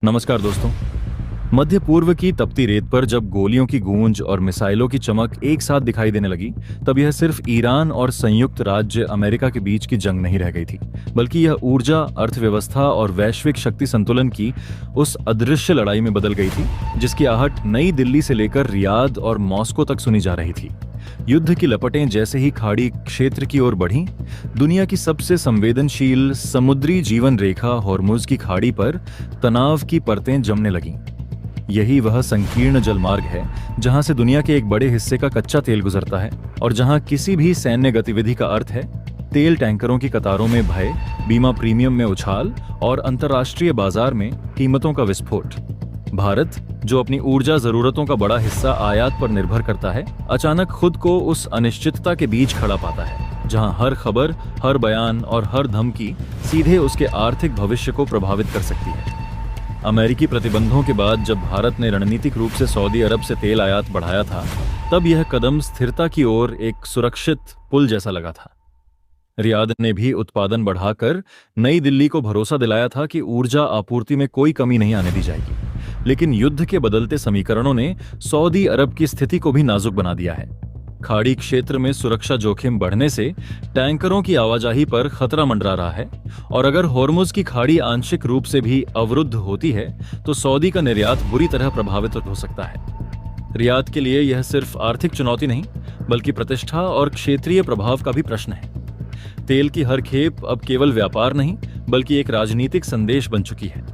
नमस्कार दोस्तों। मध्य पूर्व की तपती रेत पर जब गोलियों की गूंज और मिसाइलों की चमक एक साथ दिखाई देने लगी, तब यह सिर्फ ईरान और संयुक्त राज्य अमेरिका के बीच की जंग नहीं रह गई थी, बल्कि यह ऊर्जा, अर्थव्यवस्था और वैश्विक शक्ति संतुलन की उस अदृश्य लड़ाई में बदल गई थी जिसकी आहट नई दिल्ली से लेकर रियाद और मॉस्को तक सुनी जा रही थी। युद्ध की लपटें जैसे ही खाड़ी क्षेत्र की ओर बढ़ीं, दुनिया की सबसे संवेदनशील समुद्री जीवन रेखा हॉर्मुज की खाड़ी पर तनाव की परतें जमने लगीं। यही वह संकीर्ण जलमार्ग है जहां से दुनिया के एक बड़े हिस्से का कच्चा तेल गुजरता है और जहां किसी भी सैन्य गतिविधि का अर्थ है तेल टैंकरों की कतारों में भय, बीमा प्रीमियम में उछाल और अंतर्राष्ट्रीय बाजार में कीमतों का विस्फोट। भारत, जो अपनी ऊर्जा जरूरतों का बड़ा हिस्सा आयात पर निर्भर करता है, अचानक खुद को उस अनिश्चितता के बीच खड़ा पाता है जहां हर खबर, हर बयान और हर धमकी सीधे उसके आर्थिक भविष्य को प्रभावित कर सकती है। अमेरिकी प्रतिबंधों के बाद जब भारत ने रणनीतिक रूप से सऊदी अरब से तेल आयात बढ़ाया था, तब यह कदम स्थिरता की ओर एक सुरक्षित पुल जैसा लगा था। रियाद ने भी उत्पादन बढ़ाकर नई दिल्ली को भरोसा दिलाया था कि ऊर्जा आपूर्ति में कोई कमी नहीं आने दी जाएगी। लेकिन युद्ध के बदलते समीकरणों ने सऊदी अरब की स्थिति को भी नाजुक बना दिया है। खाड़ी क्षेत्र में सुरक्षा जोखिम बढ़ने से टैंकरों की आवाजाही पर खतरा मंडरा रहा है और अगर हॉर्मुज की खाड़ी आंशिक रूप से भी अवरुद्ध होती है तो सऊदी का निर्यात बुरी तरह प्रभावित हो सकता है। रियाद के लिए यह सिर्फ आर्थिक चुनौती नहीं, बल्कि प्रतिष्ठा और क्षेत्रीय प्रभाव का भी प्रश्न है। तेल की हर खेप अब केवल व्यापार नहीं, बल्कि एक राजनीतिक संदेश बन चुकी है।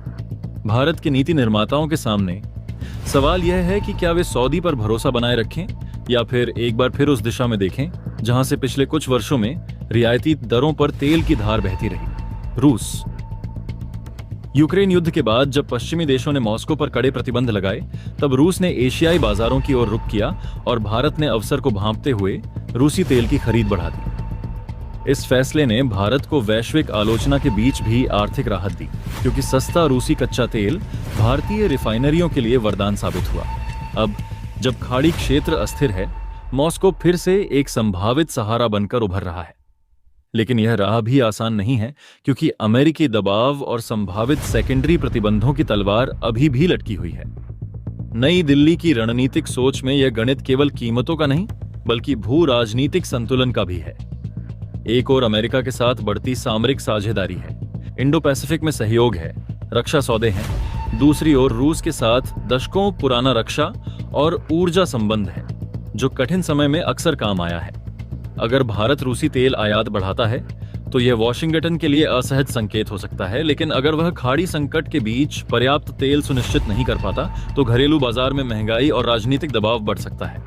भारत के नीति निर्माताओं के सामने सवाल यह है कि क्या वे सऊदी पर भरोसा बनाए रखें या फिर एक बार फिर उस दिशा में देखें जहां से पिछले कुछ वर्षों में रियायती दरों पर तेल की धार बहती रही। रूस। यूक्रेन युद्ध के बाद जब पश्चिमी देशों ने मॉस्को पर कड़े प्रतिबंध लगाए, तब रूस ने एशियाई बाजारों की ओर रुख किया और भारत ने अवसर को भांपते हुए रूसी तेल की खरीद बढ़ा दी। इस फैसले ने भारत को वैश्विक आलोचना के बीच भी आर्थिक राहत दी, क्योंकि सस्ता रूसी कच्चा तेल भारतीय रिफाइनरियों के लिए वरदान साबित हुआ। अब जब खाड़ी क्षेत्र अस्थिर है, मॉस्को फिर से एक संभावित सहारा बनकर उभर रहा है। लेकिन यह राह भी आसान नहीं है, क्योंकि अमेरिकी दबाव और संभावित सेकेंडरी प्रतिबंधों की तलवार अभी भी लटकी हुई है। नई दिल्ली की रणनीतिक सोच में यह गणित केवल कीमतों का नहीं, बल्कि भू राजनीतिक संतुलन का भी है। एक ओर अमेरिका के साथ बढ़ती सामरिक साझेदारी है, इंडो पैसिफिक में सहयोग है, रक्षा सौदे हैं। दूसरी ओर रूस के साथ दशकों पुराना रक्षा और ऊर्जा संबंध है, जो कठिन समय में अक्सर काम आया है। अगर भारत रूसी तेल आयात बढ़ाता है तो यह वॉशिंगटन के लिए असहज संकेत हो सकता है, लेकिन अगर वह खाड़ी संकट के बीच पर्याप्त तेल सुनिश्चित नहीं कर पाता तो घरेलू बाजार में महंगाई और राजनीतिक दबाव बढ़ सकता है।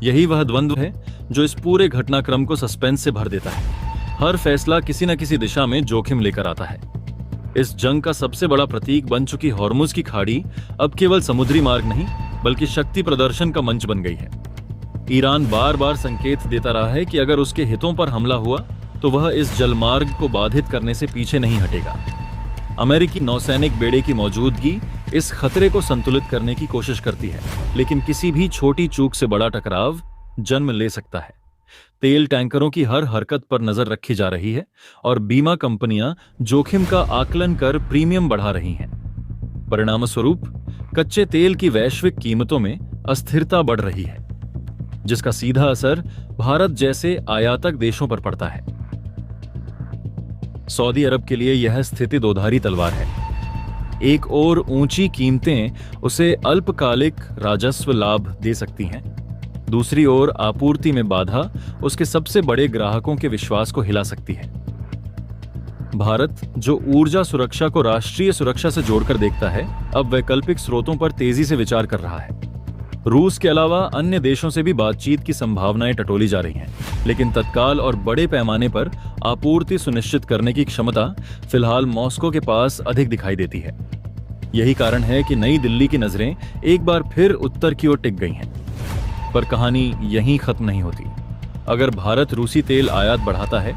यही वह द्वंद्व है जो इस पूरे घटनाक्रम को सस्पेंस से भर देता है। हर फैसला किसी न किसी दिशा में जोखिम लेकर आता है। इस जंग का सबसे बड़ा प्रतीक बन चुकी हॉर्मुज की खाड़ी अब केवल समुद्री मार्ग नहीं, बल्कि शक्ति प्रदर्शन का मंच बन गई है। ईरान बार बार संकेत देता रहा है कि अगर उसके हितों पर हमला हुआ तो वह इस जलमार्ग को बाधित करने से पीछे नहीं हटेगा। अमेरिकी नौसैनिक बेड़े की मौजूदगी इस खतरे को संतुलित करने की कोशिश करती है, लेकिन किसी भी छोटी चूक से बड़ा टकराव जन्म ले सकता है। तेल टैंकरों की हर हरकत पर नजर रखी जा रही है और बीमा कंपनियां जोखिम का आकलन कर प्रीमियम बढ़ा रही हैं। परिणामस्वरूप कच्चे तेल की वैश्विक कीमतों में अस्थिरता बढ़ रही है, जिसका सीधा असर भारत जैसे आयातक देशों पर पड़ता है। सऊदी अरब के लिए यह स्थिति दोधारी तलवार है। एक ओर ऊंची कीमतें उसे अल्पकालिक राजस्व लाभ दे सकती हैं, दूसरी ओर आपूर्ति में बाधा उसके सबसे बड़े ग्राहकों के विश्वास को हिला सकती है। भारत, जो ऊर्जा सुरक्षा को राष्ट्रीय सुरक्षा से जोड़कर देखता है, अब वैकल्पिक स्रोतों पर तेजी से विचार कर रहा है। रूस के अलावा अन्य देशों से भी बातचीत की संभावनाएं टटोली जा रही हैं, लेकिन तत्काल और बड़े पैमाने पर आपूर्ति सुनिश्चित करने की क्षमता फिलहाल मॉस्को के पास अधिक दिखाई देती है। यही कारण है कि नई दिल्ली की नजरें एक बार फिर उत्तर की ओर टिक गई हैं। पर कहानी यहीं खत्म नहीं होती। अगर भारत रूसी तेल आयात बढ़ाता है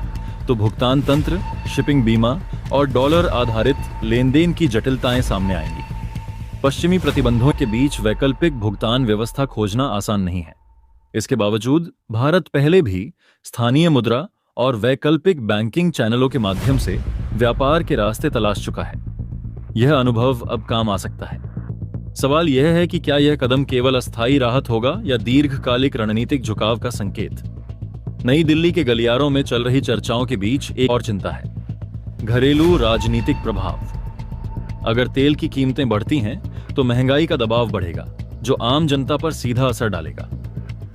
तो भुगतान तंत्र, शिपिंग बीमा और डॉलर आधारित लेनदेन की जटिलताएं सामने आएंगी। पश्चिमी प्रतिबंधों के बीच वैकल्पिक भुगतान व्यवस्था खोजना आसान नहीं है। इसके बावजूद भारत पहले भी स्थानीय मुद्रा और वैकल्पिक बैंकिंग चैनलों के माध्यम से व्यापार के रास्ते तलाश चुका है। यह अनुभव अब काम आ सकता है। सवाल यह है कि क्या यह कदम केवल अस्थायी राहत होगा या दीर्घकालिक रणनीतिक झुकाव का संकेत। नई दिल्ली के गलियारों में चल रही चर्चाओं के बीच एक और चिंता है, घरेलू राजनीतिक प्रभाव। अगर तेल की कीमतें बढ़ती हैं तो महंगाई का दबाव बढ़ेगा, जो आम जनता पर सीधा असर डालेगा।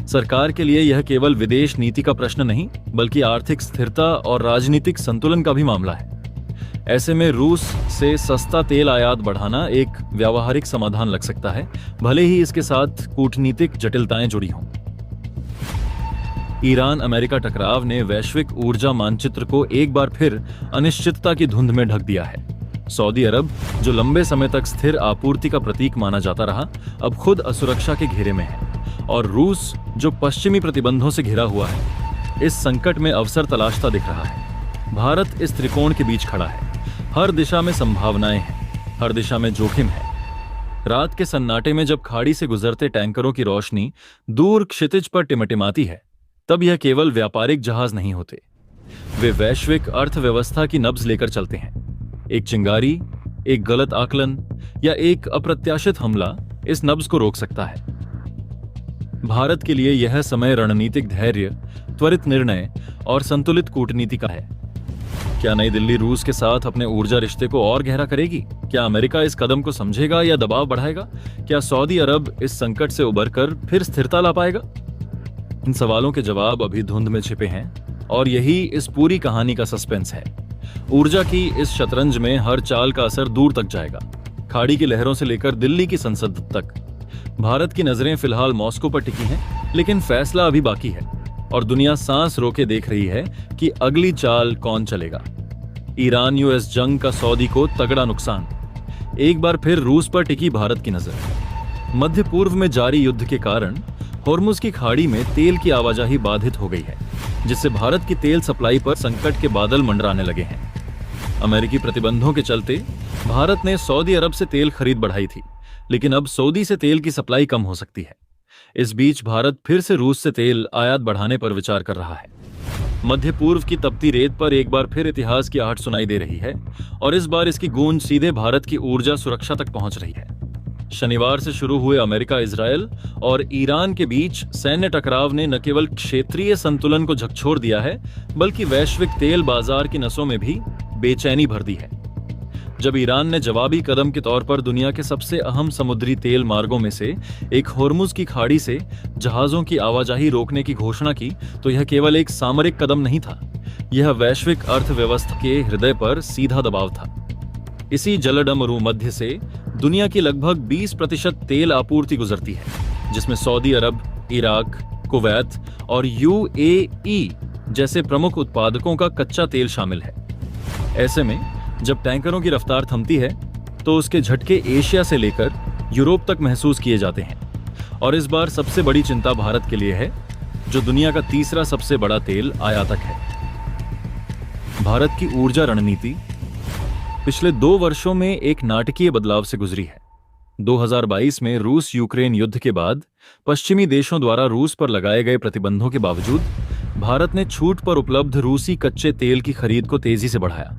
सरकार के लिए यह केवल विदेश नीति का प्रश्न नहीं, बल्कि आर्थिक स्थिरता और राजनीतिक संतुलन का भी मामला है। ऐसे में रूस से सस्ता तेल आयात बढ़ाना एक व्यावहारिक समाधान लग सकता है, भले ही इसके साथ कूटनीतिक जटिलताएं जुड़ी हों। ईरान अमेरिका टकराव ने वैश्विक ऊर्जा मानचित्र को एक बार फिर अनिश्चितता की धुंध में ढक दिया है। सऊदी अरब, जो लंबे समय तक स्थिर आपूर्ति का प्रतीक माना जाता रहा, अब खुद असुरक्षा के घेरे में है, और रूस, जो पश्चिमी प्रतिबंधों से घिरा हुआ है, इस संकट में अवसर तलाशता दिख रहा है। भारत इस त्रिकोण के बीच खड़ा है। हर दिशा में संभावनाएं हैं, हर दिशा में जोखिम है। रात के सन्नाटे में जब खाड़ी से गुजरते टैंकरों की रोशनी दूर क्षितिज पर टिमटिमाती है, तब यह केवल व्यापारिक जहाज नहीं होते, वे वैश्विक अर्थव्यवस्था की नब्ज लेकर चलते हैं। एक चिंगारी, एक गलत आकलन या एक अप्रत्याशित हमला इस नब्ज को रोक सकता है। भारत के लिए यह समय रणनीतिक धैर्य, त्वरित निर्णय और संतुलित कूटनीति का है। क्या नई दिल्ली रूस के साथ अपने ऊर्जा रिश्ते को और गहरा करेगी? क्या अमेरिका इस कदम को समझेगा या दबाव बढ़ाएगा? क्या सऊदी अरब इस संकट से उबरकर फिर स्थिरता ला पाएगा? इन सवालों के जवाब अभी धुंध में छिपे हैं, और यही इस पूरी कहानी का सस्पेंस है। ऊर्जा की इस शतरंज में हर चाल का असर दूर तक जाएगा, खाड़ी की लहरों से लेकर दिल्ली की संसद तक। भारत की नजरें फिलहाल मॉस्को पर टिकी हैं, लेकिन फैसला अभी बाकी है, और दुनिया सांस रोके देख रही है कि अगली चाल कौन चलेगा। ईरान यूएस जंग का सऊदी को तगड़ा नुकसान, एक बार फिर रूस पर टिकी भारत की नजर। मध्य पूर्व में जारी युद्ध के कारण होर्मुज की खाड़ी में तेल की आवाजाही बाधित हो गई है, जिससे भारत की तेल सप्लाई पर संकट के बादल मंडराने लगे हैं। अमेरिकी प्रतिबंधों के चलते भारत ने सऊदी अरब से तेल खरीद बढ़ाई थी, लेकिन अब सऊदी से तेल की सप्लाई कम हो सकती है। इस बीच भारत फिर से रूस से तेल आयात बढ़ाने पर विचार कर रहा है। मध्य पूर्व की तपती रेत पर एक बार फिर इतिहास की आहट सुनाई दे रही है, और इस बार इसकी गूंज सीधे भारत की ऊर्जा सुरक्षा तक पहुंच रही है। शनिवार से शुरू हुए अमेरिका, इजरायल और ईरान के बीच सैन्य टकराव ने न केवल क्षेत्रीय संतुलन को झकझोर दिया है, बल्कि वैश्विक तेल बाजार की नसों में भी बेचैनी भर दी है। जब ईरान ने जवाबी कदम के तौर पर दुनिया के सबसे अहम समुद्री तेल मार्गों में से एक होर्मुज की खाड़ी से जहाजों की आवाजाही रोकने की घोषणा की, तो यह केवल एक सामरिक कदम नहीं था, यह वैश्विक अर्थव्यवस्था के हृदय पर सीधा दबाव था। इसी जलडमरू मध्य से दुनिया की लगभग 20% तेल आपूर्ति गुजरती है, जिसमें सऊदी अरब, इराक, कुवैत और यूएई जैसे प्रमुख उत्पादकों का कच्चा तेल शामिल है। ऐसे में जब टैंकरों की रफ्तार थमती है, तो उसके झटके एशिया से लेकर यूरोप तक महसूस किए जाते हैं। और इस बार सबसे बड़ी चिंता भारत के लिए है, जो दुनिया का तीसरा सबसे बड़ा तेल आयातक है। भारत की ऊर्जा रणनीति पिछले 2 वर्षों में एक नाटकीय बदलाव से गुजरी है। 2022 में रूस यूक्रेन युद्ध के बाद पश्चिमी देशों द्वारा रूस पर लगाए गए प्रतिबंधों के बावजूद भारत ने छूट पर उपलब्ध रूसी कच्चे तेल की खरीद को तेजी से बढ़ाया।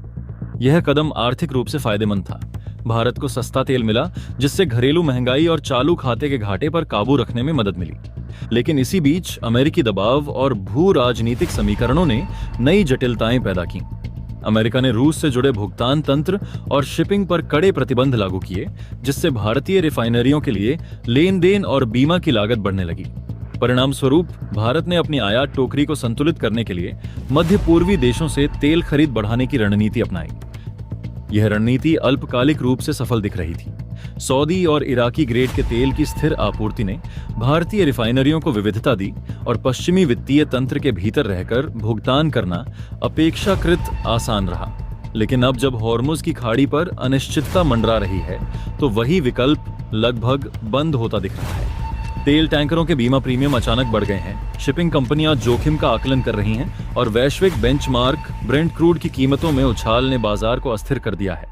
यह कदम आर्थिक रूप से फायदेमंद था। भारत को सस्ता तेल मिला, जिससे घरेलू महंगाई और चालू खाते के घाटे पर काबू रखने में मदद मिली। लेकिन इसी बीच अमेरिकी दबाव और भू राजनीतिक समीकरणों ने नई जटिलताएं पैदा की। अमेरिका ने रूस से जुड़े भुगतान तंत्र और शिपिंग पर कड़े प्रतिबंध लागू किए, जिससे भारतीय रिफाइनरियों के लिए लेन देन और बीमा की लागत बढ़ने लगी। परिणाम स्वरूप भारत ने अपनी आयात टोकरी को संतुलित करने के लिए मध्य पूर्वी देशों से तेल खरीद बढ़ाने की रणनीति अपनाई। यह रणनीति अल्पकालिक रूप से सफल दिख रही थी। सऊदी और इराकी ग्रेड के तेल की स्थिर आपूर्ति ने भारतीय रिफाइनरियों को विविधता दी, और पश्चिमी वित्तीय तंत्र के भीतर रहकर भुगतान करना अपेक्षाकृत आसान रहा। लेकिन अब जब होर्मुज की खाड़ी पर अनिश्चितता मंडरा रही है, तो वही विकल्प लगभग बंद होता दिख रहा है। तेल टैंकरों के बीमा प्रीमियम अचानक बढ़ गए हैं, शिपिंग कंपनियां जोखिम का आकलन कर रही हैं, और वैश्विक बेंचमार्क ब्रेंट क्रूड की कीमतों में उछाल ने बाजार को अस्थिर कर दिया है।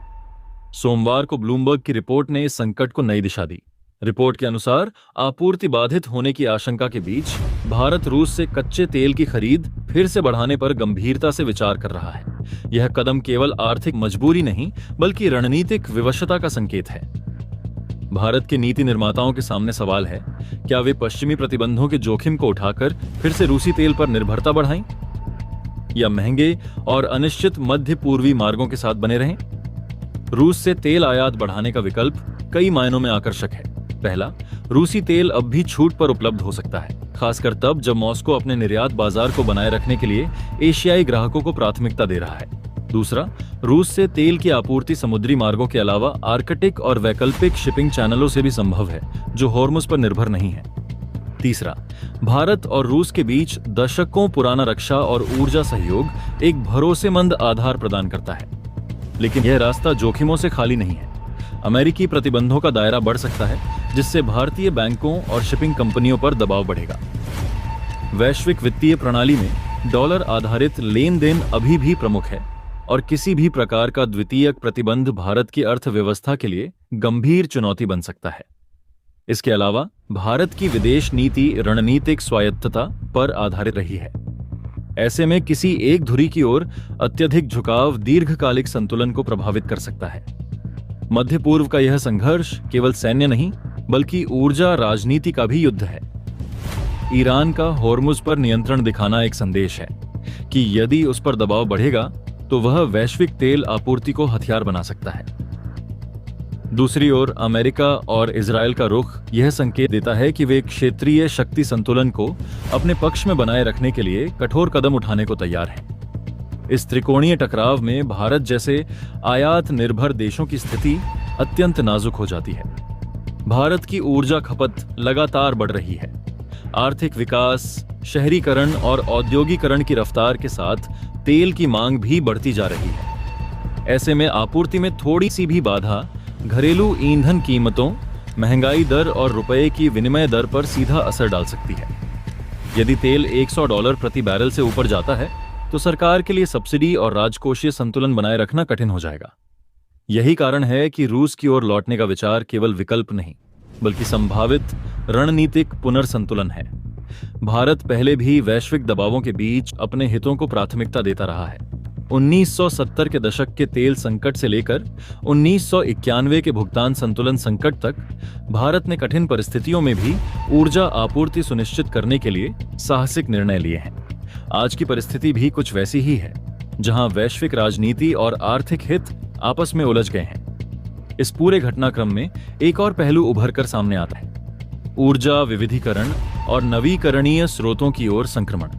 सोमवार को ब्लूमबर्ग की रिपोर्ट ने इस संकट को नई दिशा दी। रिपोर्ट के अनुसार आपूर्ति बाधित होने की आशंका के बीच भारत रूस से कच्चे तेल की खरीद फिर से बढ़ाने पर गंभीरता से विचार कर रहा है। यह कदम केवल आर्थिक मजबूरी नहीं बल्कि रणनीतिक विवशता का संकेत है। भारत के नीति निर्माताओं के सामने सवाल है, क्या वे पश्चिमी प्रतिबंधों के जोखिम को उठाकर फिर से रूसी तेल पर निर्भरता बढ़ाएं या महंगे और अनिश्चित मध्य पूर्वी मार्गों के साथ बने रहें? रूस से तेल आयात बढ़ाने का विकल्प कई मायनों में आकर्षक है। पहला, रूसी तेल अब भी छूट पर उपलब्ध हो सकता है, खासकर तब जब मॉस्को अपने निर्यात बाजार को बनाए रखने के लिए एशियाई ग्राहकों को प्राथमिकता दे रहा है। दूसरा, रूस से तेल की आपूर्ति समुद्री मार्गों के अलावा आर्कटिक और वैकल्पिक शिपिंग चैनलों से भी संभव है, जो हॉर्मुज पर निर्भर नहीं है। तीसरा, भारत और रूस के बीच दशकों पुराना रक्षा और ऊर्जा सहयोग एक भरोसेमंद आधार प्रदान करता है, लेकिन यह रास्ता जोखिमों से खाली नहीं है। अमेरिकी प्रतिबंधों का दायरा बढ़ सकता है, जिससे भारतीय बैंकों और शिपिंग कंपनियों पर दबाव बढ़ेगा। वैश्विक वित्तीय प्रणाली में डॉलर आधारित लेन देन अभी भी प्रमुख है और किसी भी प्रकार का द्वितीयक प्रतिबंध भारत की अर्थव्यवस्था के लिए गंभीर चुनौती बन सकता है। इसके अलावा भारत की विदेश नीति रणनीतिक स्वायत्तता पर आधारित रही है। ऐसे में किसी एक धुरी की ओर अत्यधिक झुकाव दीर्घकालिक संतुलन को प्रभावित कर सकता है। मध्य पूर्व का यह संघर्ष केवल सैन्य नहीं बल्कि ऊर्जा राजनीति का भी युद्ध है। ईरान का हॉर्मुज पर नियंत्रण दिखाना एक संदेश है कि यदि उस पर दबाव बढ़ेगा तो वह वैश्विक तेल आपूर्ति को हथियार बना सकता है। दूसरी ओर अमेरिका और इजरायल का रुख यह संकेत देता है कि वे क्षेत्रीय शक्ति संतुलन को अपने पक्ष में बनाए रखने के लिए कठोर कदम उठाने को तैयार हैं। इस त्रिकोणीय टकराव में भारत जैसे आयात निर्भर देशों की स्थिति अत्यंत नाजुक हो जाती है। भारत की ऊर्जा खपत लगातार बढ़ रही है। आर्थिक विकास, शहरीकरण और औद्योगिकरण की रफ्तार के साथ तेल की मांग भी बढ़ती जा रही है। ऐसे में आपूर्ति में थोड़ी सी भी बाधा घरेलू ईंधन कीमतों, महंगाई दर और रुपए की विनिमय दर पर सीधा असर डाल सकती है। यदि तेल $100 प्रति बैरल से ऊपर जाता है तो सरकार के लिए सब्सिडी और राजकोषीय संतुलन बनाए रखना कठिन हो जाएगा। यही कारण है कि रूस की ओर लौटने का विचार केवल विकल्प नहीं बल्कि संभावित रणनीतिक पुनर्संतुलन है। भारत पहले भी वैश्विक दबावों के बीच अपने हितों को प्राथमिकता देता रहा है। 1970 के दशक के तेल संकट से लेकर 1991 के भुगतान संतुलन संकट तक भारत ने कठिन परिस्थितियों में भी ऊर्जा आपूर्ति सुनिश्चित करने के लिए साहसिक निर्णय लिए हैं। आज की परिस्थिति भी कुछ वैसी ही है, जहां वैश्विक राजनीति और आर्थिक हित आपस में उलझ गए हैं। इस पूरे घटनाक्रम में एक और पहलू उभर कर सामने आता है, ऊर्जा विविधीकरण और नवीकरणीय स्रोतों की ओर संक्रमण।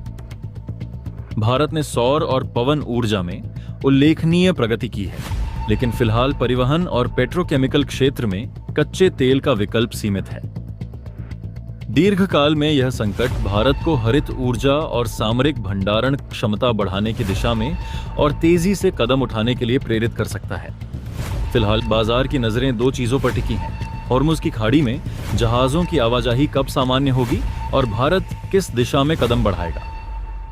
भारत ने सौर और पवन ऊर्जा में उल्लेखनीय प्रगति की है, लेकिन फिलहाल परिवहन और पेट्रोकेमिकल क्षेत्र में कच्चे तेल का विकल्प सीमित है। दीर्घकाल में यह संकट भारत को हरित ऊर्जा और सामरिक भंडारण क्षमता बढ़ाने की दिशा में और तेजी से कदम उठाने के लिए प्रेरित कर सकता है। फिलहाल बाजार की नजरें दो चीजों पर टिकी हैं, हॉर्मुज की खाड़ी में जहाजों की आवाजाही कब सामान्य होगी और भारत किस दिशा में कदम बढ़ाएगा।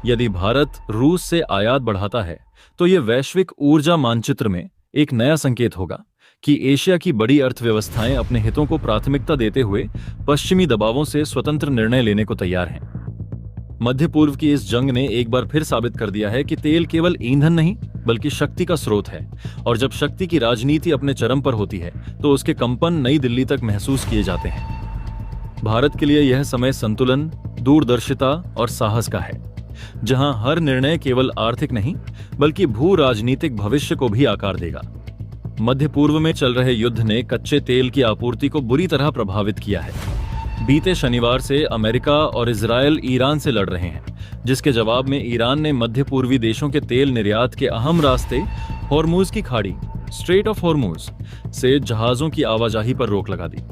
यदि भारत रूस से आयात बढ़ाता है तो यह वैश्विक ऊर्जा मानचित्र में एक नया संकेत होगा कि एशिया की बड़ी अर्थव्यवस्थाएं अपने हितों को प्राथमिकता देते हुए पश्चिमी दबावों से स्वतंत्र निर्णय लेने को तैयार हैं। मध्य पूर्व की इस जंग ने एक बार फिर साबित कर दिया है कि तेल केवल ईंधन नहीं बल्कि शक्ति का स्रोत है, और जब शक्ति की राजनीति अपने चरम पर होती है तो उसके कंपन नई दिल्ली तक महसूस किए जाते हैं। भारत के लिए यह समय संतुलन, दूरदर्शिता और साहस का है, जहां हर निर्णय केवल आर्थिक नहीं बल्कि भू राजनीतिक भविष्य को भी आकार देगा। मध्य पूर्व में चल रहे युद्ध ने कच्चे तेल की आपूर्ति को बुरी तरह प्रभावित किया है। बीते शनिवार से अमेरिका और इजरायल ईरान से लड़ रहे हैं, जिसके जवाब में ईरान ने मध्य पूर्वी देशों के तेल निर्यात के अहम रास्ते हॉर्मुज की खाड़ी, स्ट्रेट ऑफ हॉर्मुज से जहाजों की आवाजाही पर रोक लगा दी।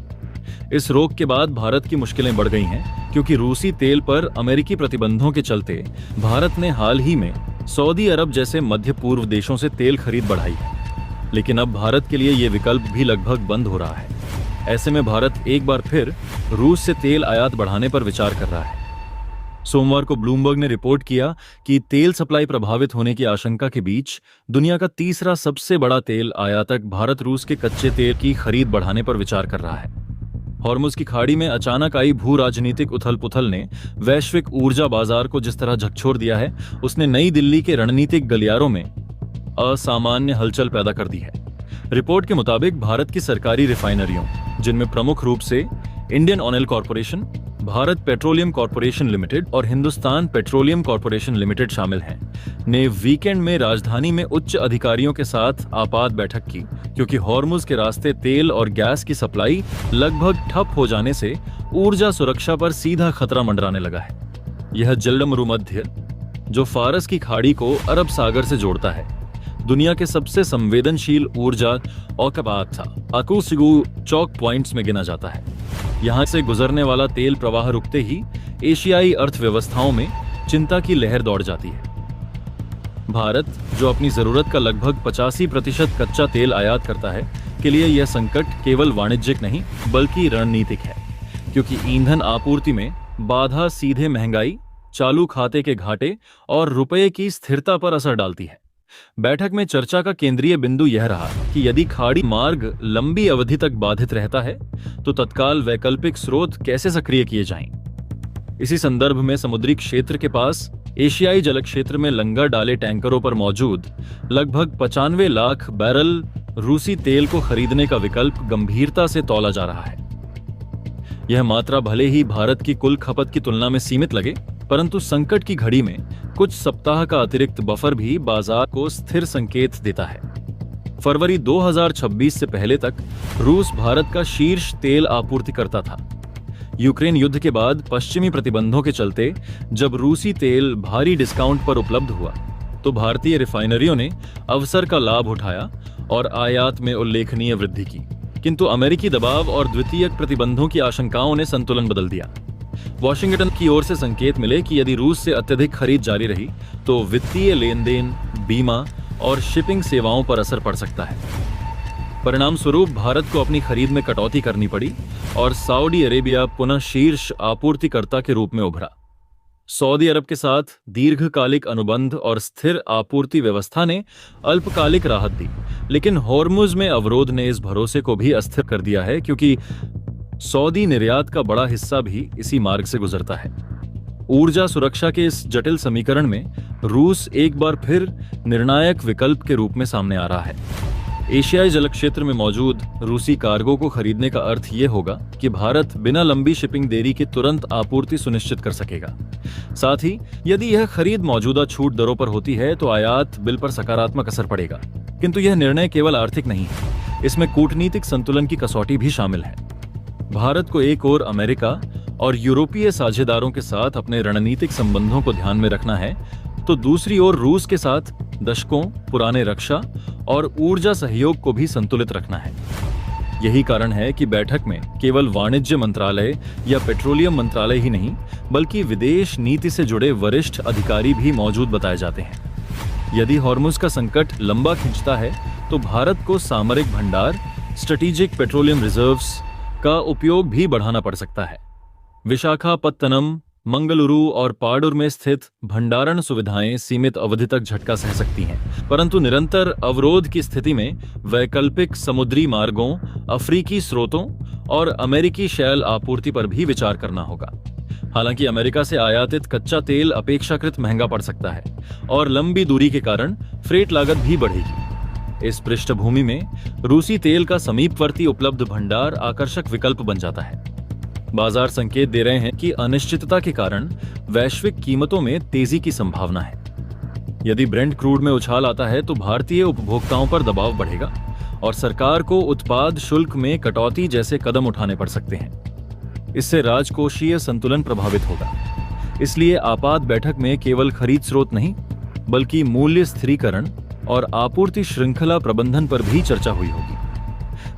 इस रोक के बाद भारत की मुश्किलें बढ़ गई हैं, क्योंकि रूसी तेल पर अमेरिकी प्रतिबंधों के चलते भारत ने हाल ही में सऊदी अरब जैसे मध्य पूर्व देशों से तेल खरीद बढ़ाई है। लेकिन अब भारत के लिए यह विकल्प भी लगभग बंद हो रहा है। ऐसे में भारत एक बार फिर रूस से तेल आयात बढ़ाने पर विचार कर रहा है। सोमवार को ब्लूमबर्ग ने रिपोर्ट किया कि तेल सप्लाई प्रभावित होने की आशंका के बीच दुनिया का तीसरा सबसे बड़ा तेल आयातक भारत रूस के कच्चे तेल की खरीद बढ़ाने पर विचार कर रहा है। हॉर्मुज की खाड़ी में अचानक आई भू राजनीतिक उथल-पुथल ने वैश्विक ऊर्जा बाजार को जिस तरह झकझोर दिया है, उसने नई दिल्ली के रणनीतिक गलियारों में असामान्य हलचल पैदा कर दी है। रिपोर्ट के मुताबिक भारत की सरकारी रिफाइनरियों, जिनमें प्रमुख रूप से Indian oil corporation, Bharat petroleum corporation limited और हिंदुस्तान पेट्रोलियम कॉरपोरेशन लिमिटेड शामिल हैं, ने वीकेंड में राजधानी में उच्च अधिकारियों के साथ आपात बैठक की, क्योंकि हॉर्मुज के रास्ते तेल और गैस की सप्लाई लगभग ठप हो जाने से ऊर्जा सुरक्षा पर सीधा खतरा मंडराने लगा है। यह जलमरुमध्य, जो फारस की खाड़ी को अरब सागर से जोड़ता है, दुनिया के सबसे संवेदनशील ऊर्जा औकाबात था, अकुसिगु चौक पॉइंट्स में गिना जाता है। यहां से गुजरने वाला तेल प्रवाह रुकते ही एशियाई अर्थव्यवस्थाओं में चिंता की लहर दौड़ जाती है। भारत, जो अपनी जरूरत का लगभग 85% कच्चा तेल आयात करता है, के लिए यह संकट केवल वाणिज्यिक नहीं बल्कि रणनीतिक है, क्योंकि ईंधन आपूर्ति में बाधा सीधे महंगाई, चालू खाते के घाटे और रुपये की स्थिरता पर असर डालती है। बैठक में चर्चा का केंद्रीय बिंदु यह रहा कि यदि खाड़ी मार्ग लंबी अवधि तक बाधित रहता है तो तत्काल वैकल्पिक स्रोत कैसे सक्रिय किए जाएं। इसी संदर्भ में समुद्री क्षेत्र के पास एशियाई जल क्षेत्र में लंगर डाले टैंकरों पर मौजूद लगभग 95 लाख बैरल रूसी तेल को खरीदने का विकल्प गंभीरता से तौला जा रहा है। यह मात्रा भले ही भारत की कुल खपत की तुलना में सीमित लगे, परंतु संकट की घड़ी में कुछ सप्ताह का अतिरिक्त बफर भी बाजार को स्थिर संकेत देता है। फरवरी 2026 से पहले तक रूस भारत का शीर्ष तेल आपूर्तिकर्ता था। यूक्रेन युद्ध के बाद पश्चिमी प्रतिबंधों के चलते जब रूसी तेल भारी डिस्काउंट पर उपलब्ध हुआ, तो भारतीय रिफाइनरियों ने अवसर का लाभ उठाया और आयात में उल्लेखनीय वृद्धि की। किंतु अमेरिकी दबाव और द्वितीयक प्रतिबंधों की आशंकाओं ने संतुलन बदल दिया। वॉशिंगटन की ओर से संकेत मिले कि यदि रूस से अत्यधिक खरीद जारी रही तो वित्तीय लेन देन, बीमा और शिपिंग सेवाओं पर असर पड़ सकता है। परिणाम स्वरूप भारत को अपनी खरीद में कटौती करनी पड़ी और सऊदी अरेबिया पुनः शीर्ष आपूर्तिकर्ता के रूप में उभरा। सऊदी अरब के साथ दीर्घकालिक अनुबंध और स्थिर आपूर्ति व्यवस्था ने अल्पकालिक राहत दी, लेकिन हॉर्मुज में अवरोध ने इस भरोसे को भी अस्थिर कर दिया है, क्योंकि सऊदी निर्यात का बड़ा हिस्सा भी इसी मार्ग से गुजरता है। ऊर्जा सुरक्षा के इस जटिल समीकरण में रूस एक बार फिर निर्णायक विकल्प के रूप में सामने आ रहा है। एशियाई जल क्षेत्र में मौजूद रूसी कार्गो को खरीदने का अर्थ ये होगा कि भारत बिना लंबी शिपिंग देरी के तुरंत आपूर्ति सुनिश्चित कर सकेगा। साथ ही यदि यह खरीद मौजूदा छूट दरों पर होती है तो आयात बिल पर सकारात्मक असर पड़ेगा। किंतु यह निर्णय केवल आर्थिक नहीं है, इसमें कूटनीतिक संतुलन की कसौटी भी शामिल है। भारत को एक ओर अमेरिका और यूरोपीय साझेदारों के साथ अपने रणनीतिक संबंधों को ध्यान में रखना है, तो दूसरी ओर रूस के साथ दशकों पुराने रक्षा और ऊर्जा सहयोग को भी संतुलित रखना है। यही कारण है कि बैठक में केवल वाणिज्य मंत्रालय या पेट्रोलियम मंत्रालय ही नहीं, बल्कि विदेश नीति से जुड़े वरिष्ठ अधिकारी भी मौजूद बताए जाते हैं। यदि हॉर्मुज का संकट लंबा खिंचता है तो भारत को सामरिक भंडार, स्ट्रेटेजिक पेट्रोलियम रिजर्व्स का उपयोग भी बढ़ाना पड़ सकता है। विशाखापत्तनम, मंगलुरु और पाडुर में स्थित भंडारण सुविधाएं सीमित अवधि तक झटका सह सकती हैं, परंतु निरंतर अवरोध की स्थिति में वैकल्पिक समुद्री मार्गों, अफ्रीकी स्रोतों और अमेरिकी शैल आपूर्ति पर भी विचार करना होगा। हालांकि अमेरिका से आयातित कच्चा तेल अपेक्षाकृत महंगा पड़ सकता है और लंबी दूरी के कारण फ्रेट लागत भी बढ़ेगी। इस पृष्ठभूमि में रूसी तेल का समीपवर्ती उपलब्ध भंडार आकर्षक विकल्प बन जाता है। बाजार संकेत दे रहे हैं कि अनिश्चितता के कारण वैश्विक कीमतों में तेजी की संभावना है। यदि ब्रेंट क्रूड में उछाल आता है तो भारतीय उपभोक्ताओं पर दबाव बढ़ेगा और सरकार को उत्पाद शुल्क में कटौती जैसे कदम उठाने पड़ सकते हैं। इससे राजकोषीय संतुलन प्रभावित होगा। इसलिए आपात बैठक में केवल खरीद स्रोत नहीं, बल्कि मूल्य स्थिरीकरण और आपूर्ति श्रृंखला प्रबंधन पर भी चर्चा हुई होगी।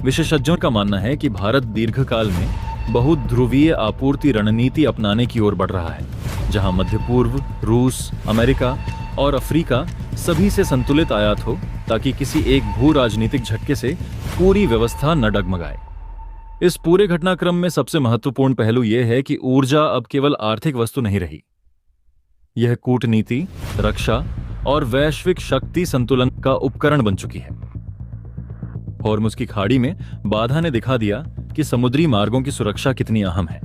विशेषज्ञों का मानना है कि भारत दीर्घकाल में बहुध्रुवीय आपूर्ति रणनीति अपनाने की ओर बढ़ रहा है, जहां मध्य पूर्व, रूस, अमेरिका और अफ्रीका सभी से संतुलित आयात हो, ताकि किसी एक भू राजनीतिक झटके से पूरी व्यवस्था न डगमगाए। इस पूरे घटनाक्रम में सबसे महत्वपूर्ण पहलू यह है कि ऊर्जा अब केवल आर्थिक वस्तु नहीं रही। यह कूटनीति, रक्षा और वैश्विक शक्ति संतुलन का उपकरण बन चुकी है। हॉर्मुज की खाड़ी में बाधा ने दिखा दिया कि समुद्री मार्गों की सुरक्षा कितनी अहम है।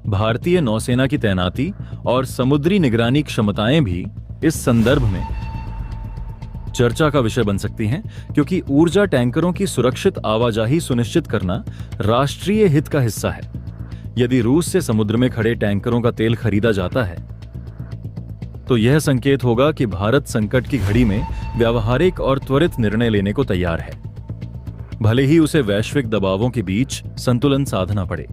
भारतीय नौसेना की तैनाती और समुद्री निगरानी क्षमताएं भी इस संदर्भ में चर्चा का विषय बन सकती हैं, क्योंकि ऊर्जा टैंकरों की सुरक्षित आवाजाही सुनिश्चित करना राष्ट्रीय हित का हिस्सा है। यदि रूस से समुद्र में खड़े टैंकरों का तेल खरीदा जाता है तो यह संकेत होगा कि भारत संकट की घड़ी में व्यावहारिक और त्वरित निर्णय लेने को तैयार है, भले ही उसे वैश्विक दबावों के बीच संतुलन साधना पड़े।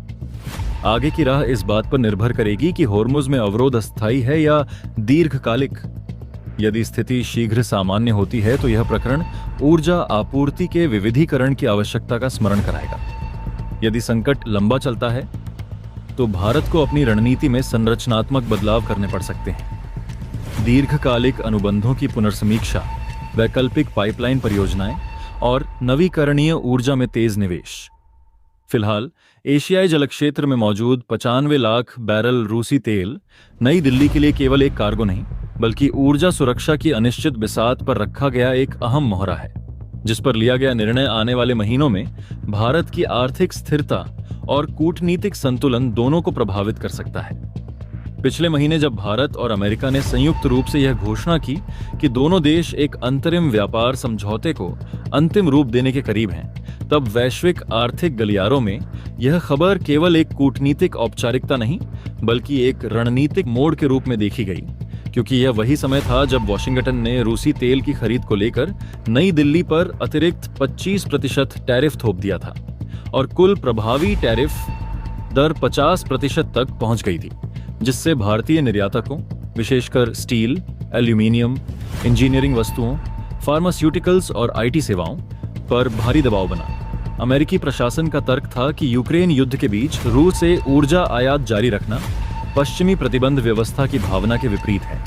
आगे की राह इस बात पर निर्भर करेगी कि हॉर्मुज में अवरोध अस्थायी है या दीर्घकालिक। यदि स्थिति शीघ्र सामान्य होती है तो यह प्रकरण ऊर्जा आपूर्ति के विविधीकरण की आवश्यकता का स्मरण कराएगा। यदि संकट लंबा चलता है तो भारत को अपनी रणनीति में संरचनात्मक बदलाव करने पड़ सकते हैं। दीर्घकालिक अनुबंधों की पुनर्समीक्षा, वैकल्पिक पाइपलाइन परियोजनाएं और नवीकरणीय ऊर्जा में तेज निवेश। फिलहाल एशियाई जलक्षेत्र में मौजूद 95 लाख बैरल रूसी तेल नई दिल्ली के लिए केवल एक कार्गो नहीं बल्कि ऊर्जा सुरक्षा की अनिश्चित बिसात पर रखा गया एक अहम मोहरा है, जिस पर लिया गया निर्णय आने वाले महीनों में भारत की आर्थिक स्थिरता और कूटनीतिक संतुलन दोनों को प्रभावित कर सकता है। पिछले महीने जब भारत और अमेरिका ने संयुक्त रूप से यह घोषणा की कि दोनों देश एक अंतरिम व्यापार समझौते को अंतिम रूप देने के करीब हैं, तब वैश्विक आर्थिक गलियारों में यह खबर केवल एक कूटनीतिक औपचारिकता नहीं बल्कि एक रणनीतिक मोड़ के रूप में देखी गई, क्योंकि यह वही समय था जब वॉशिंगटन ने रूसी तेल की खरीद को लेकर नई दिल्ली पर अतिरिक्त 25% टैरिफ थोप दिया था और कुल प्रभावी टैरिफ दर 50% तक पहुंच गई थी, जिससे भारतीय निर्यातकों, विशेषकर स्टील, एल्यूमीनियम, इंजीनियरिंग वस्तुओं, फार्मास्यूटिकल्स और आईटी सेवाओं पर भारी दबाव बना। अमेरिकी प्रशासन का तर्क था कि यूक्रेन युद्ध के बीच रूस से ऊर्जा आयात जारी रखना पश्चिमी प्रतिबंध व्यवस्था की भावना के विपरीत है,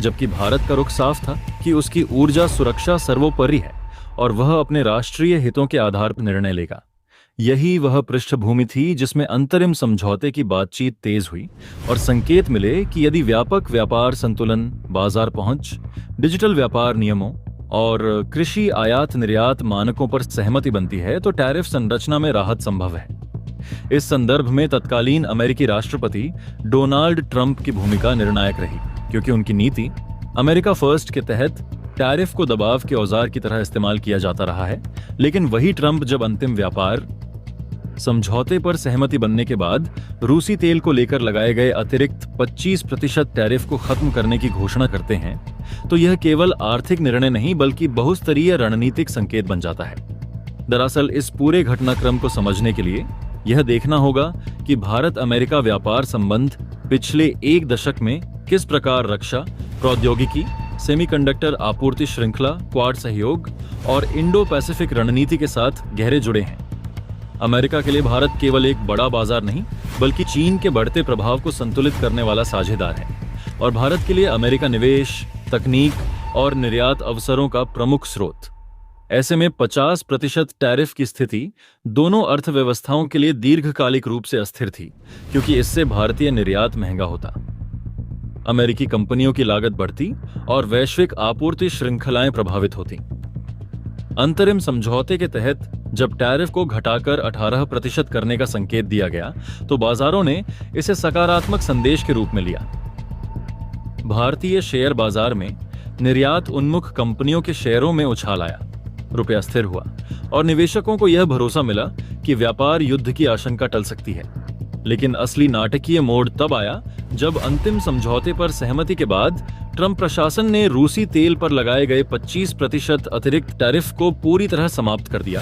जबकि भारत का रुख साफ था कि उसकी ऊर्जा सुरक्षा सर्वोपरि है और वह अपने राष्ट्रीय हितों के आधार पर निर्णय लेगा। यही वह पृष्ठभूमि थी जिसमें अंतरिम समझौते की बातचीत तेज हुई और संकेत मिले कि यदि व्यापक व्यापार संतुलन, बाजार पहुंच, डिजिटल व्यापार नियमों और कृषि आयात निर्यात मानकों पर सहमति बनती है तो टैरिफ संरचना में राहत संभव है। इस संदर्भ में तत्कालीन अमेरिकी राष्ट्रपति डोनाल्ड ट्रंप की भूमिका निर्णायक रही, क्योंकि उनकी नीति अमेरिका फर्स्ट के तहत टैरिफ को दबाव के औजार की तरह इस्तेमाल किया जाता रहा है। लेकिन वही ट्रंप जब अंतिम व्यापार समझौते पर सहमति बनने के बाद रूसी तेल को लेकर लगाए गए अतिरिक्त 25% टैरिफ को खत्म करने की घोषणा करते हैं, तो यह केवल आर्थिक निर्णय नहीं बल्कि बहुस्तरीय रणनीतिक संकेत बन जाता है। दरअसल इस पूरे घटनाक्रम को समझने के लिए यह देखना होगा कि भारत अमेरिका व्यापार संबंध पिछले एक दशक में किस प्रकार रक्षा, प्रौद्योगिकी, सेमीकंडक्टर आपूर्ति श्रृंखला, क्वाड सहयोग और इंडो पैसिफिक रणनीति के साथ गहरे जुड़े हैं। अमेरिका के लिए भारत केवल एक बड़ा बाजार नहीं बल्कि चीन के बढ़ते प्रभाव को संतुलित करने वाला साझेदार है, और भारत के लिए अमेरिका निवेश, तकनीक और निर्यात अवसरों का प्रमुख स्रोत। ऐसे में 50% टैरिफ की स्थिति दोनों अर्थव्यवस्थाओं के लिए दीर्घकालिक रूप से अस्थिर थी, क्योंकि इससे भारतीय निर्यात महंगा होता, अमेरिकी कंपनियों की लागत बढ़ती और वैश्विक आपूर्ति श्रृंखलाएं प्रभावित होती। अंतरिम समझौते के तहत जब टैरिफ को घटाकर 18% करने का संकेत दिया गया तो बाजारों ने इसे सकारात्मक संदेश के रूप में लिया। भारतीय शेयर बाजार में निर्यात उन्मुख कंपनियों के शेयरों में उछाल आया, रुपया स्थिर हुआ और निवेशकों को यह भरोसा मिला कि व्यापार युद्ध की आशंका टल सकती है। लेकिन असली नाटकीय मोड़ तब आया जब अंतिम समझौते पर सहमति के बाद ट्रंप प्रशासन ने रूसी तेल पर लगाए गए 25% अतिरिक्त टैरिफ को पूरी तरह समाप्त कर दिया,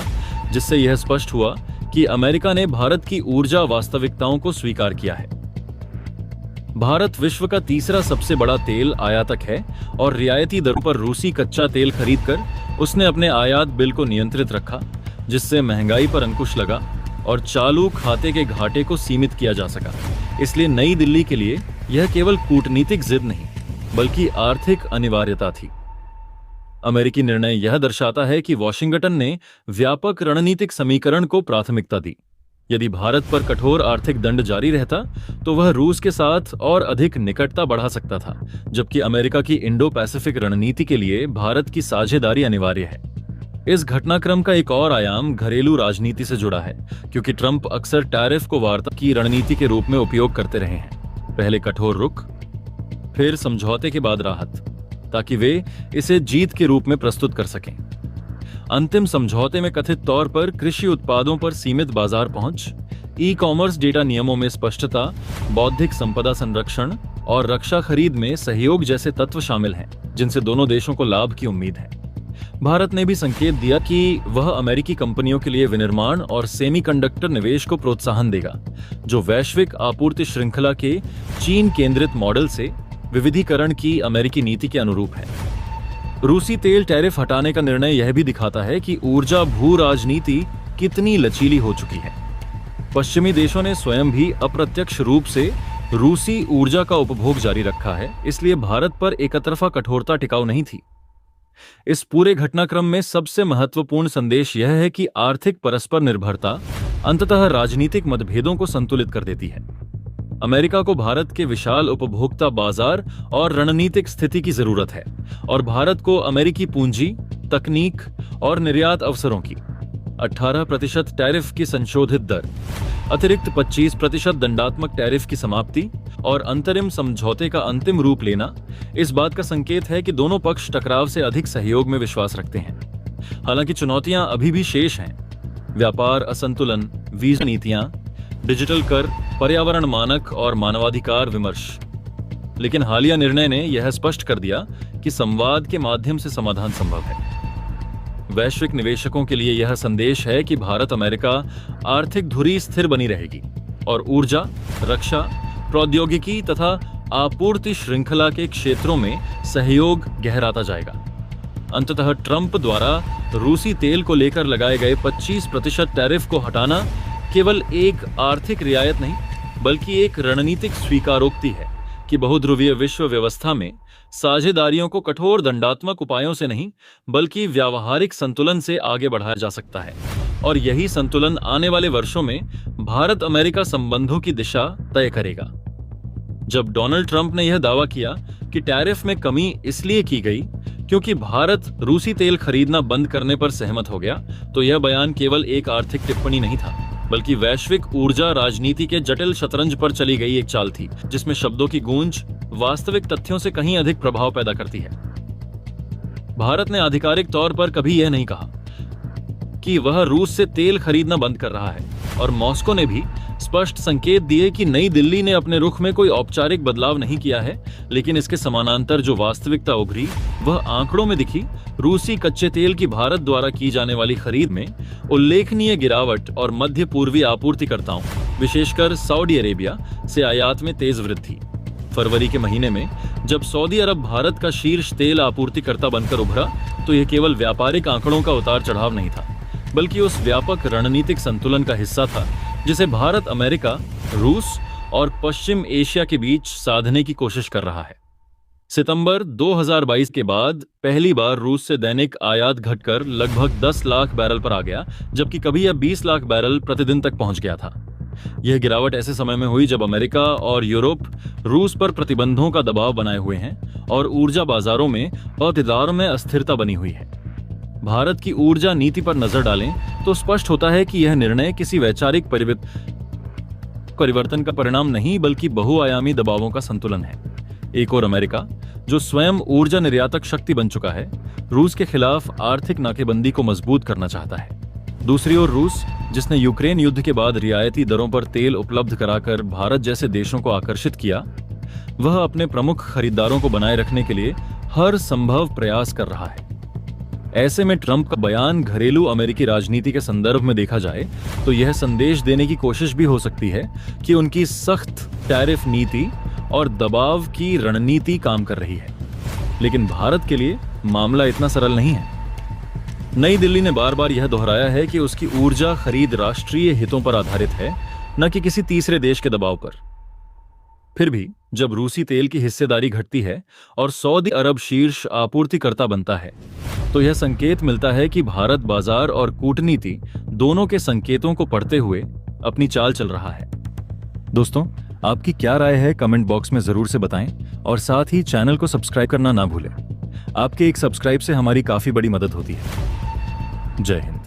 जिससे यह स्पष्ट हुआ कि अमेरिका ने भारत की ऊर्जा वास्तविकताओं को स्वीकार किया है। भारत विश्व का तीसरा सबसे बड़ा तेल आयातक है और रियायती दरों पर रूसी कच्चा तेल खरीदकर उसने अपने आयात बिल को नियंत्रित रखा, जिससे महंगाई पर अंकुश लगा और चालू खाते के घाटे को सीमित किया जा सका। इसलिए नई दिल्ली के लिए यह केवल कूटनीतिक जिद नहीं बल्कि आर्थिक अनिवार्यता थी। अमेरिकी निर्णय यह दर्शाता है कि वॉशिंगटन ने व्यापक रणनीतिक समीकरण को प्राथमिकता दी। यदि भारत पर कठोर आर्थिक दंड जारी रहता तो वह रूस के साथ और अधिक निकटता बढ़ा सकता था, जबकि अमेरिका की इंडो पैसिफिक रणनीति के लिए भारत की साझेदारी अनिवार्य है। इस घटनाक्रम का एक और आयाम घरेलू राजनीति से जुड़ा है, क्योंकि ट्रंप अक्सर टैरिफ को वार्ता की रणनीति के रूप में उपयोग करते रहे हैं। पहले कठोर रुख, फिर समझौते के बाद राहत, ताकि वे इसे जीत के रूप में प्रस्तुत कर सकें। अंतिम समझौते में कथित तौर पर कृषि उत्पादों पर सीमित बाजार पहुंच, ई कॉमर्स डेटा नियमों में स्पष्टता, बौद्धिक संपदा संरक्षण और रक्षा खरीद में सहयोग जैसे तत्व शामिल हैं, जिनसे दोनों देशों को लाभ की उम्मीद है। भारत ने भी संकेत दिया कि वह अमेरिकी कंपनियों के लिए विनिर्माण और सेमीकंडक्टर निवेश को प्रोत्साहन देगा, जो वैश्विक आपूर्ति श्रृंखला के चीन केंद्रित मॉडल से विविधीकरण की अमेरिकी नीति के अनुरूप है। रूसी तेल टैरिफ हटाने का निर्णय यह भी दिखाता है कि ऊर्जा भू राजनीति कितनी लचीली हो चुकी है। पश्चिमी देशों ने स्वयं भी अप्रत्यक्ष रूप से रूसी ऊर्जा का उपभोग जारी रखा है, इसलिए भारत पर एकतरफा कठोरता टिकाऊ नहीं थी। इस पूरे घटनाक्रम में सबसे महत्वपूर्ण संदेश यह है कि आर्थिक परस्पर निर्भरता अंततः राजनीतिक मतभेदों को संतुलित कर देती है। अमेरिका को भारत के विशाल उपभोक्ता बाजार और रणनीतिक स्थिति की जरूरत है, और भारत को अमेरिकी पूंजी, तकनीक और निर्यात अवसरों की। 18% टैरिफ की संशोधित दर, अतिरिक्त 25% दंडात्मक टैरिफ की समाप्ति और अंतरिम समझौते का अंतिम रूप लेना इस बात का संकेत है कि दोनों पक्ष टकराव से अधिक सहयोग में विश्वास रखते हैं। हालांकि चुनौतियां अभी भी शेष हैं। व्यापार असंतुलन, वीजा नीतियां, डिजिटल कर, पर्यावरण मानक और मानवाधिकार विमर्श। लेकिन हालिया निर्णय ने यह स्पष्ट कर दिया कि संवाद के माध्यम से समाधान संभव है। वैश्विक निवेशकों के लिए यह संदेश है कि भारत अमेरिका आर्थिक धुरी स्थिर बनी रहेगी और ऊर्जा, रक्षा, प्रौद्योगिकी तथा आपूर्ति श्रृंखला के क्षेत्रों में सहयोग गहराता जाएगा। अंततः ट्रंप द्वारा रूसी तेल को लेकर लगाए गए 25% टैरिफ को हटाना केवल एक आर्थिक रियायत नहीं, बल्कि एक रणनीतिक स्वीकारोक्ति है कि बहुध्रुवीय विश्व व्यवस्था में साझेदारियों को कठोर दंडात्मक उपायों से नहीं, बल्कि व्यावहारिक संतुलन से आगे बढ़ाया जा सकता है। और यही संतुलन आने वाले वर्षों में भारत अमेरिका संबंधों की दिशा तय करेगा। जब डोनाल्ड ट्रंप ने यह दावा किया कि टैरिफ में कमी इसलिए की गई क्योंकि भारत रूसी तेल खरीदना बंद करने पर सहमत हो गया, तो यह बयान केवल एक आर्थिक टिप्पणी नहीं था, बल्कि वैश्विक ऊर्जा राजनीति के जटिल शतरंज पर चली गई एक चाल थी, जिसमें शब्दों की गूंज वास्तविक तथ्यों से कहीं अधिक प्रभाव पैदा करती है। भारत ने आधिकारिक तौर पर कभी यह नहीं कहा कि वह रूस से तेल खरीदना बंद कर रहा है, और मॉस्को ने भी स्पष्ट संकेत दिए कि नई दिल्ली ने अपने रुख में कोई औपचारिक बदलाव नहीं किया है, लेकिन इसके समानांतर जो वास्तविकता उभरी वह आंकड़ों में दिखी। रूसी कच्चे तेल की भारत द्वारा की जाने वाली खरीद में उल्लेखनीय गिरावट और मध्य पूर्वी आपूर्तिकर्ताओं, विशेषकर सऊदी अरेबिया से आयात में तेज वृद्धि। फरवरी के महीने में जब सऊदी अरब भारत का शीर्ष तेल आपूर्तिकर्ता बनकर उभरा, तो यह केवल व्यापारिक आंकड़ों का उतार चढ़ाव नहीं था, बल्कि उस व्यापक रणनीतिक संतुलन का हिस्सा था जिसे भारत अमेरिका, रूस और पश्चिम एशिया के बीच साधने की कोशिश कर रहा है। सितंबर 2022 के बाद पहली बार रूस से दैनिक आयात घटकर लगभग 10 लाख बैरल पर आ गया, जबकि कभी यह 20 लाख बैरल प्रतिदिन तक पहुंच गया था। यह गिरावट ऐसे समय में हुई जब अमेरिका और यूरोप रूस पर प्रतिबंधों का दबाव बनाए हुए हैं और ऊर्जा बाजारों में अतिदार में अस्थिरता बनी हुई है। भारत की ऊर्जा नीति पर नजर डालें तो स्पष्ट होता है कि यह निर्णय किसी वैचारिक परिवर्तन का परिणाम नहीं, बल्कि बहुआयामी दबावों का संतुलन है। एक और अमेरिका, जो स्वयं ऊर्जा निर्यातक शक्ति बन चुका है, रूस के खिलाफ आर्थिक नाकेबंदी को मजबूत करना चाहता है। दूसरी ओर रूस, जिसने यूक्रेन युद्ध के बाद रियायती दरों पर तेल उपलब्ध कराकर भारत जैसे देशों को आकर्षित किया, वह अपने प्रमुख खरीदारों को बनाए रखने के लिए हर संभव प्रयास कर रहा है। ऐसे में ट्रंप का बयान घरेलू अमेरिकी राजनीति के संदर्भ में देखा जाए तो यह संदेश देने की कोशिश भी हो सकती है कि उनकी सख्त टैरिफ नीति और दबाव की रणनीति काम कर रही है। लेकिन भारत के लिए मामला इतना सरल नहीं है। नई दिल्ली ने बार बार यह दोहराया है कि उसकी ऊर्जा खरीद राष्ट्रीय हितों पर आधारित है, न कि किसी तीसरे देश के दबाव पर। फिर भी जब रूसी तेल की हिस्सेदारी घटती है और सऊदी अरब शीर्ष आपूर्तिकर्ता बनता है, तो यह संकेत मिलता है कि भारत बाजार और कूटनीति दोनों के संकेतों को पढ़ते हुए अपनी चाल चल रहा है। दोस्तों, आपकी क्या राय है कमेंट बॉक्स में जरूर से बताएं, और साथ ही चैनल को सब्सक्राइब करना ना भूलें। आपके एक सब्सक्राइब से हमारी काफी बड़ी मदद होती है। जय हिंद।